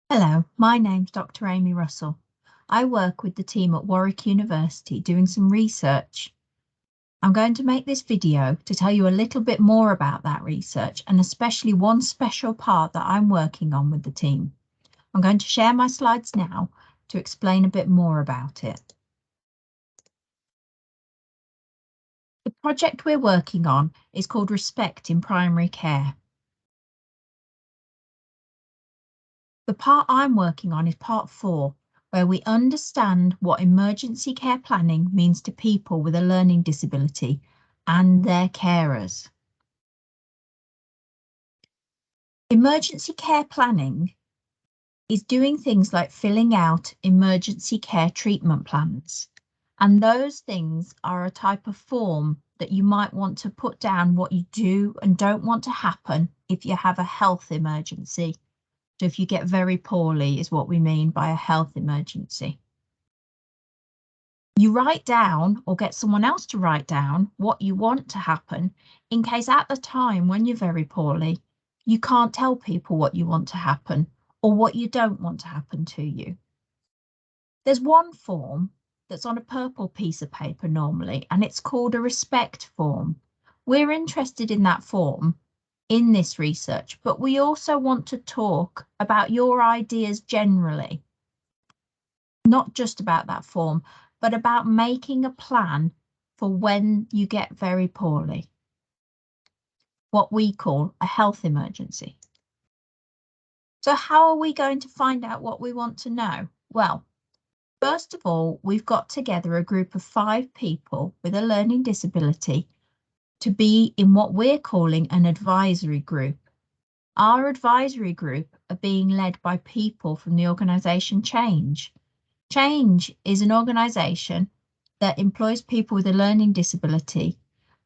Hello, my name's Dr. Amy Russell. I work with the team at Warwick University doing some research. I'm going to make this video to tell you a little bit more about that research and especially one special part that I'm working on with the team. I'm going to share my slides now to explain a bit more about it. The project we're working on is called ReSPECT in Primary Care. The part I'm working on is part 4, where we understand what emergency care planning means to people with a learning disability and their carers. Emergency care planning is doing things like filling out emergency care treatment plans. And those things are a type of form that you might want to put down what you do and don't want to happen if you have a health emergency. So if you get very poorly is what we mean by a health emergency. You write down or get someone else to write down what you want to happen in case at the time when you're very poorly, you can't tell people what you want to happen or what you don't want to happen to you. There's one form that's on a purple piece of paper normally, and it's called a ReSPECT form. We're interested in that form in this research, but we also want to talk about your ideas generally, not just about that form, but about making a plan for when you get very poorly, what we call a health emergency. So how are we going to find out what we want to know? Well, first of all, we've got together a group of 5 people with a learning disability to be in what we're calling an advisory group. Our advisory group are being led by people from the organisation Change. Change is an organisation that employs people with a learning disability,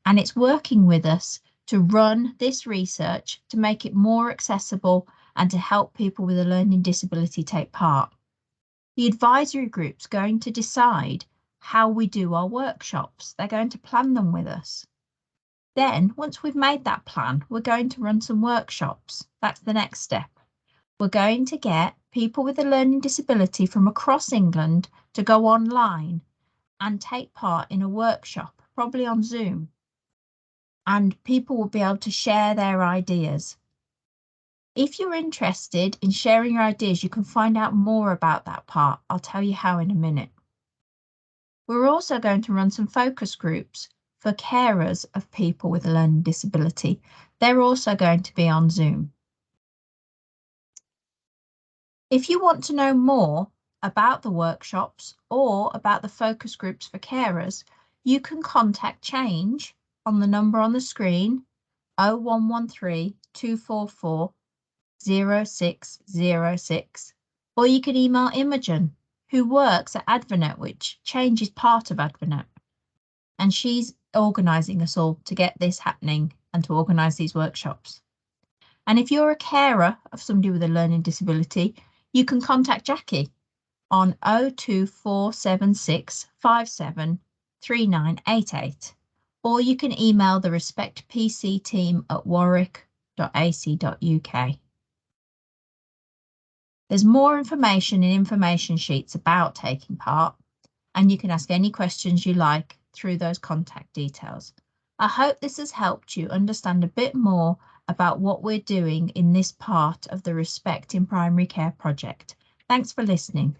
and it's working with us to run this research to make it more accessible and to help people with a learning disability take part. The advisory group's going to decide how we do our workshops. They're going to plan them with us. Then, once we've made that plan, we're going to run some workshops. That's the next step. We're going to get people with a learning disability from across England to go online and take part in a workshop, probably on Zoom. And people will be able to share their ideas. If you're interested in sharing your ideas, you can find out more about that part. I'll tell you how in a minute. We're also going to run some focus groups for carers of people with a learning disability. They're also going to be on Zoom. If you want to know more about the workshops or about the focus groups for carers, you can contact Change on the number on the screen, 0113 244 0606, or you can email Imogen, who works at Advanet, which Change is part of Advanet, and she's organising us all to get this happening and to organise these workshops. And if you're a carer of somebody with a learning disability, you can contact Jackie on 02476 57 3988, or you can email the ReSPECT PC team at warwick.ac.uk. There's more information in information sheets about taking part, and you can ask any questions you like through those contact details. I hope this has helped you understand a bit more about what we're doing in this part of the ReSPECT in Primary Care project. Thanks for listening.